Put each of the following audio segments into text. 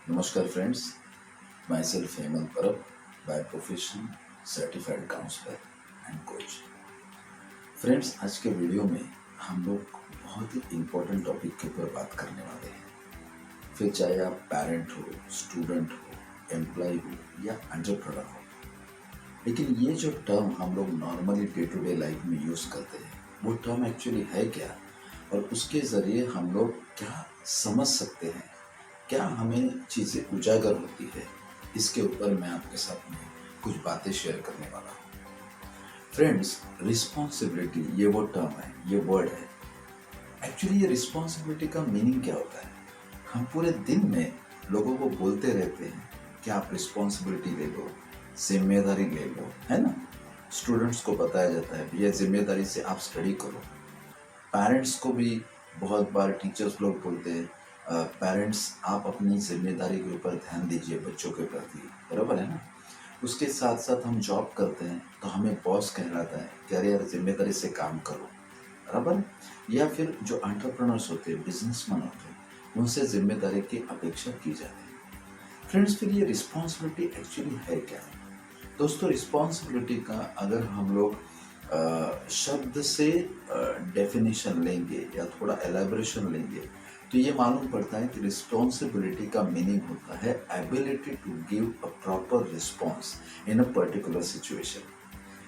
नमस्कार friends, my self Hemant Parab, by profession certified counsellor and coach. Friends, आज के video में हम लोग बहुत ही इम्पोर्टेंट टॉपिक के ऊपर बात करने वाले हैं। फिर चाहे आप पेरेंट हो, स्टूडेंट हो, एम्प्लॉय हो या एंटरप्रेन्योर हो, लेकिन ये जो टर्म हम लोग normally day to day life में यूज़ करते हैं, वो टर्म एक्चुअली है क्या और उसके ज़रिए हम लोग क्या समझ सकते हैं, क्या हमें चीज़ें उजागर होती है, इसके ऊपर मैं आपके साथ में कुछ बातें शेयर करने वाला हूँ। फ्रेंड्स, रिस्पॉन्सिबिलिटी ये वो टर्म है, ये वर्ड है। एक्चुअली ये रिस्पॉन्सिबिलिटी का मीनिंग क्या होता है? हम पूरे दिन में लोगों को बोलते रहते हैं कि आप रिस्पॉन्सिबिलिटी ले लो, जिम्मेदारी ले लो, है ना। स्टूडेंट्स को बताया जाता है भैया जिम्मेदारी से आप स्टडी करो। पेरेंट्स को भी बहुत बार टीचर्स लोग बोलते हैं पेरेंट्स आप अपनी जिम्मेदारी के ऊपर ध्यान दीजिए बच्चों के प्रति, बराबर है ना। उसके साथ साथ हम जॉब करते हैं तो हमें बॉस कहलाता है कि अरे यार जिम्मेदारी से काम करो, बराबर। या फिर जो एंटरप्रेन्योर्स होते हैं, बिजनेसमैन होते हैं, उनसे जिम्मेदारी की अपेक्षा की जाती है। फ्रेंड्स, फिर ये रिस्पॉन्सिबिलिटी एक्चुअली है क्या? दोस्तों, रिस्पॉन्सिबिलिटी का अगर हम लोग शब्द से डेफिनेशन लेंगे या थोड़ा एलेबोरेशन लेंगे तो ये मालूम पड़ता है कि रिस्पॉन्सिबिलिटी का मीनिंग होता है ability to give a proper response in a particular situation.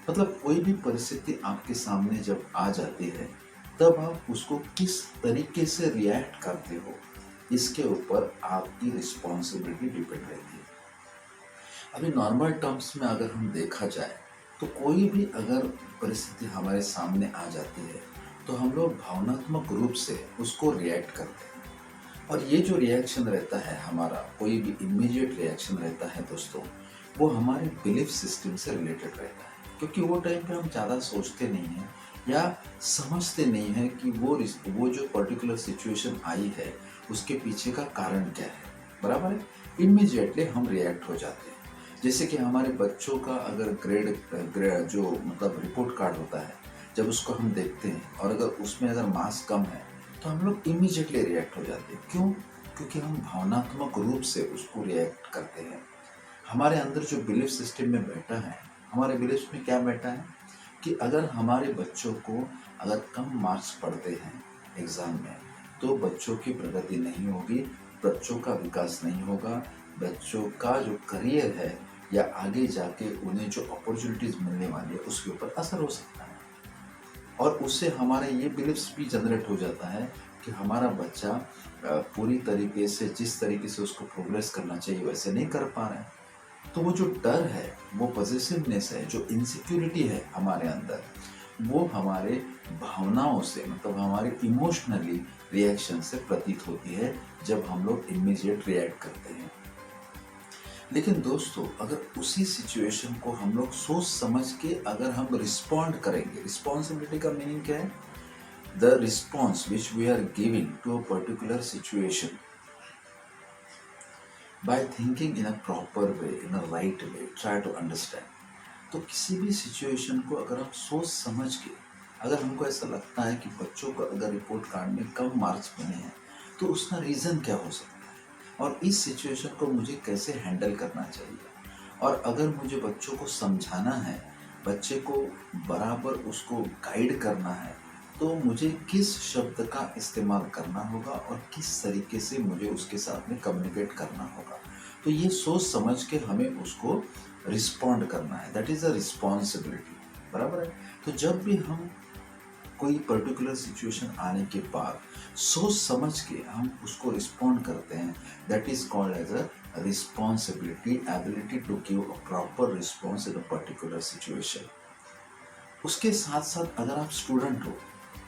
मतलब कोई भी परिस्थिति आपके सामने जब आ जाती है तब आप उसको किस तरीके से रिएक्ट करते हो, इसके ऊपर आपकी रिस्पॉन्सिबिलिटी डिपेंड रहती है। अभी नॉर्मल टर्म्स में अगर हम देखा जाए तो कोई भी अगर परिस्थिति हमारे सामने आ जाती है तो हम लोग भावनात्मक रूप से उसको रिएक्ट करते हैं। और ये जो रिएक्शन रहता है हमारा, कोई भी इमीडिएट रिएक्शन रहता है दोस्तों, वो हमारे बिलीफ सिस्टम से रिलेटेड रहता है, क्योंकि वो टाइम पे हम ज़्यादा सोचते नहीं हैं या समझते नहीं हैं कि वो जो पर्टिकुलर सिचुएशन आई है उसके पीछे का कारण क्या है, बराबर है। इमीडिएटली हम रिएक्ट हो जाते हैं। जैसे कि हमारे बच्चों का अगर ग्रेड जो मतलब रिपोर्ट कार्ड होता है, जब उसको हम देखते हैं और अगर उसमें अगर मार्क्स कम है तो हम लोग इमीडिएटली रिएक्ट हो जाते हैं। क्यों? क्योंकि हम भावनात्मक रूप से उसको रिएक्ट करते हैं। हमारे अंदर जो बिलीफ सिस्टम में बैठा है, हमारे बिलीफ में क्या बैठा है कि अगर हमारे बच्चों को अगर कम मार्क्स पड़ते हैं एग्ज़ाम में तो बच्चों की प्रगति नहीं होगी, बच्चों का विकास नहीं होगा, बच्चों का जो करियर है या आगे जाके उन्हें जो अपॉर्चुनिटीज़ मिलने वाली है उसके ऊपर असर हो सकता है। और उससे हमारा ये बिलीफ्स भी जनरेट हो जाता है कि हमारा बच्चा पूरी तरीके से जिस तरीके से उसको प्रोग्रेस करना चाहिए वैसे नहीं कर पा रहा है। तो वो जो डर है, वो पॉजिटिवनेस है, जो इनसिक्योरिटी है हमारे अंदर, वो हमारे भावनाओं से मतलब हमारे इमोशनली रिएक्शन से प्रतीत होती है जब हम लोग इमीडिएट रिएक्ट करते हैं। लेकिन दोस्तों, अगर उसी सिचुएशन को हम लोग सोच समझ के अगर हम रिस्पॉन्ड करेंगे, रिस्पॉन्सिबिलिटी का मीनिंग क्या है? The response which we are giving to a particular situation by thinking in a proper way, in a right way, try to understand. तो किसी भी सिचुएशन को अगर हम सोच समझ के, अगर हमको ऐसा लगता है कि बच्चों को अगर रिपोर्ट कार्ड में कम मार्क्स मिले हैं तो उसका रीज़न क्या हो सकता है और इस सिचुएशन को मुझे कैसे हैंडल करना चाहिए, और अगर मुझे बच्चों को समझाना है, बच्चे को बराबर उसको गाइड करना है, तो मुझे किस शब्द का इस्तेमाल करना होगा और किस तरीके से मुझे उसके साथ में कम्युनिकेट करना होगा। तो ये सोच समझ के हमें उसको रिस्पॉन्ड करना है, दैट इज़ अ रिस्पॉन्सिबिलिटी, बराबर है। तो जब भी हम कोई पर्टिकुलर सिचुएशन आने के बाद सोच समझ के हम उसको रिस्पॉन्ड करते हैं, that is called as a responsibility, ability to give a proper response in a particular situation. उसके साथ साथ अगर आप स्टूडेंट हो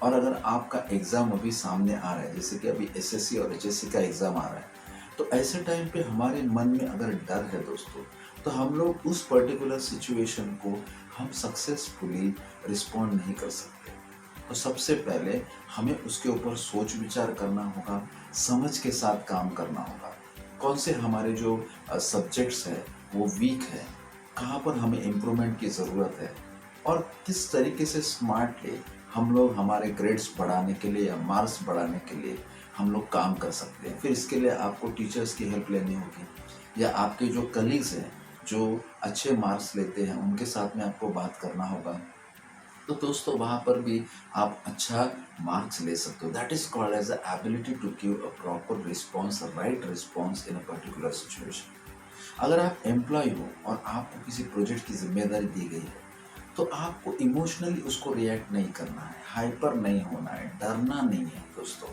और अगर आपका एग्ज़ाम अभी सामने आ रहा है, जैसे कि अभी एसएससी और एचएससी का एग्ज़ाम आ रहा है, तो ऐसे टाइम पे हमारे मन में अगर डर है दोस्तों, तो हम लोग उस पर्टिकुलर सिचुएशन को हम सक्सेसफुली रिस्पॉन्ड नहीं कर सकते। तो सबसे पहले हमें उसके ऊपर सोच विचार करना होगा, समझ के साथ काम करना होगा। कौन से हमारे जो सब्जेक्ट्स हैं वो वीक है, कहाँ पर हमें इम्प्रूवमेंट की ज़रूरत है, और किस तरीके से स्मार्टली हम लोग हमारे ग्रेड्स बढ़ाने के लिए या मार्क्स बढ़ाने के लिए हम लोग काम कर सकते हैं। फिर इसके लिए आपको टीचर्स की हेल्प लेनी होगी या आपके जो कलीग्स हैं जो अच्छे मार्क्स लेते हैं उनके साथ में आपको बात करना होगा। तो दोस्तों वहाँ पर भी आप अच्छा मार्क्स ले सकते हो। That is called as the ability to give a proper response, right response in a particular situation. अगर आप एम्प्लॉय हो और आपको किसी प्रोजेक्ट की जिम्मेदारी दी गई है तो आपको इमोशनली उसको रिएक्ट नहीं करना है, हाइपर नहीं होना है, डरना नहीं है दोस्तों,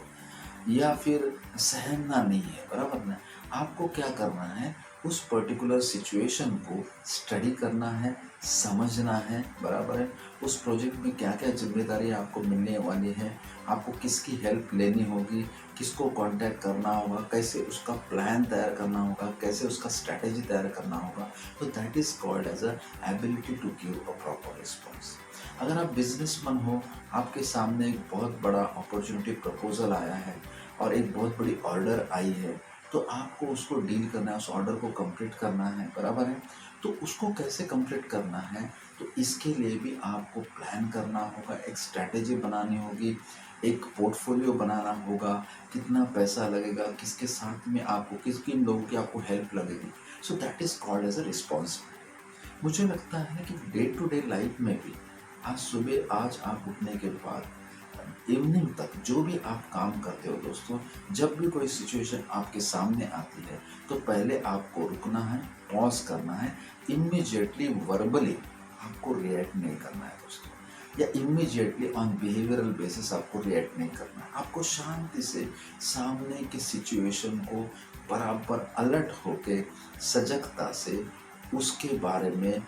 या फिर सहना नहीं है, बराबर ना। आपको क्या करना है, उस पर्टिकुलर सिचुएशन को स्टडी करना है, समझना है, बराबर है। उस प्रोजेक्ट में क्या क्या जिम्मेदारी आपको मिलने वाली है, आपको किसकी हेल्प लेनी होगी, किसको कांटेक्ट करना होगा, कैसे उसका प्लान तैयार करना होगा, कैसे उसका स्ट्रैटेजी तैयार करना होगा। तो that is called as a ability to give a proper response. अगर आप बिजनेसमैन हो, आपके सामने एक बहुत बड़ा अपॉर्चुनिटी प्रपोजल आया है और एक बहुत बड़ी ऑर्डर आई है, तो आपको उसको डील करना है, उस ऑर्डर को कंप्लीट करना है, बराबर है। तो उसको कैसे कंप्लीट करना है, तो इसके लिए भी आपको प्लान करना होगा, एक स्ट्रैटेजी बनानी होगी, एक पोर्टफोलियो बनाना होगा, कितना पैसा लगेगा, किसके साथ में आपको, किस किन लोगों की आपको हेल्प लगेगी। So that is called as a responsibility. मुझे लगता है कि डे टू डे लाइफ में भी आज आप उठने के बाद इवनिंग तक जो भी आप काम करते हो दोस्तों, जब भी कोई सिचुएशन आपके सामने आती है तो पहले आपको रुकना है, पॉज करना है। इमीडिएटली वर्बली आपको रिएक्ट नहीं करना है दोस्तों, या इमीडिएटली ऑन बिहेवियरल बेसिस आपको रिएक्ट नहीं करना है। आपको शांति से सामने की सिचुएशन को बराबर अलर्ट होके सजगता से उसके बारे में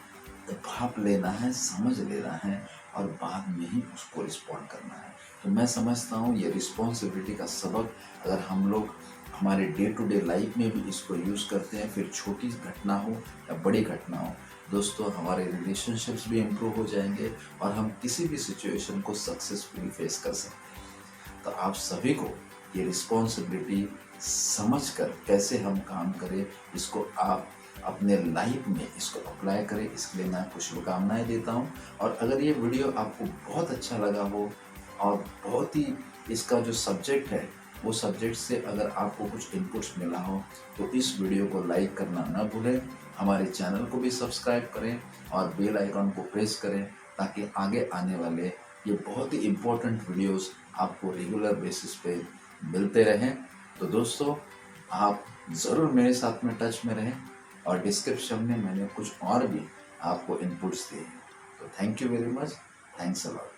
भाप लेना है, समझ लेना है और बाद में ही उसको रिस्पॉन्ड करना है। तो मैं समझता हूँ ये रिस्पॉन्सिबिलिटी का सबक अगर हम लोग हमारे डे टू डे लाइफ में भी इसको यूज़ करते हैं, फिर छोटी घटना हो या बड़ी घटना हो दोस्तों, हमारे रिलेशनशिप्स भी इम्प्रूव हो जाएंगे और हम किसी भी सिचुएशन को सक्सेसफुली फेस कर सकते हैं। तो आप सभी को ये रिस्पॉन्सिबिलिटी समझकर कैसे हम काम करें, इसको आप अपने लाइफ में इसको अप्लाई करें, इसके लिए मैं आपको शुभकामनाएं देता हूं। और अगर ये वीडियो आपको बहुत अच्छा लगा हो और बहुत ही इसका जो सब्जेक्ट है वो सब्जेक्ट से अगर आपको कुछ इनपुट्स मिला हो तो इस वीडियो को लाइक करना ना भूलें, हमारे चैनल को भी सब्सक्राइब करें और बेल आइकन को प्रेस करें ताकि आगे आने वाले ये बहुत ही इम्पोर्टेंट वीडियोस आपको रेगुलर बेसिस पे मिलते रहें। तो दोस्तों आप ज़रूर मेरे साथ में टच में रहें और डिस्क्रिप्शन में मैंने कुछ और भी आपको इनपुट्स दिए हैं। तो thank you very much, thanks a lot.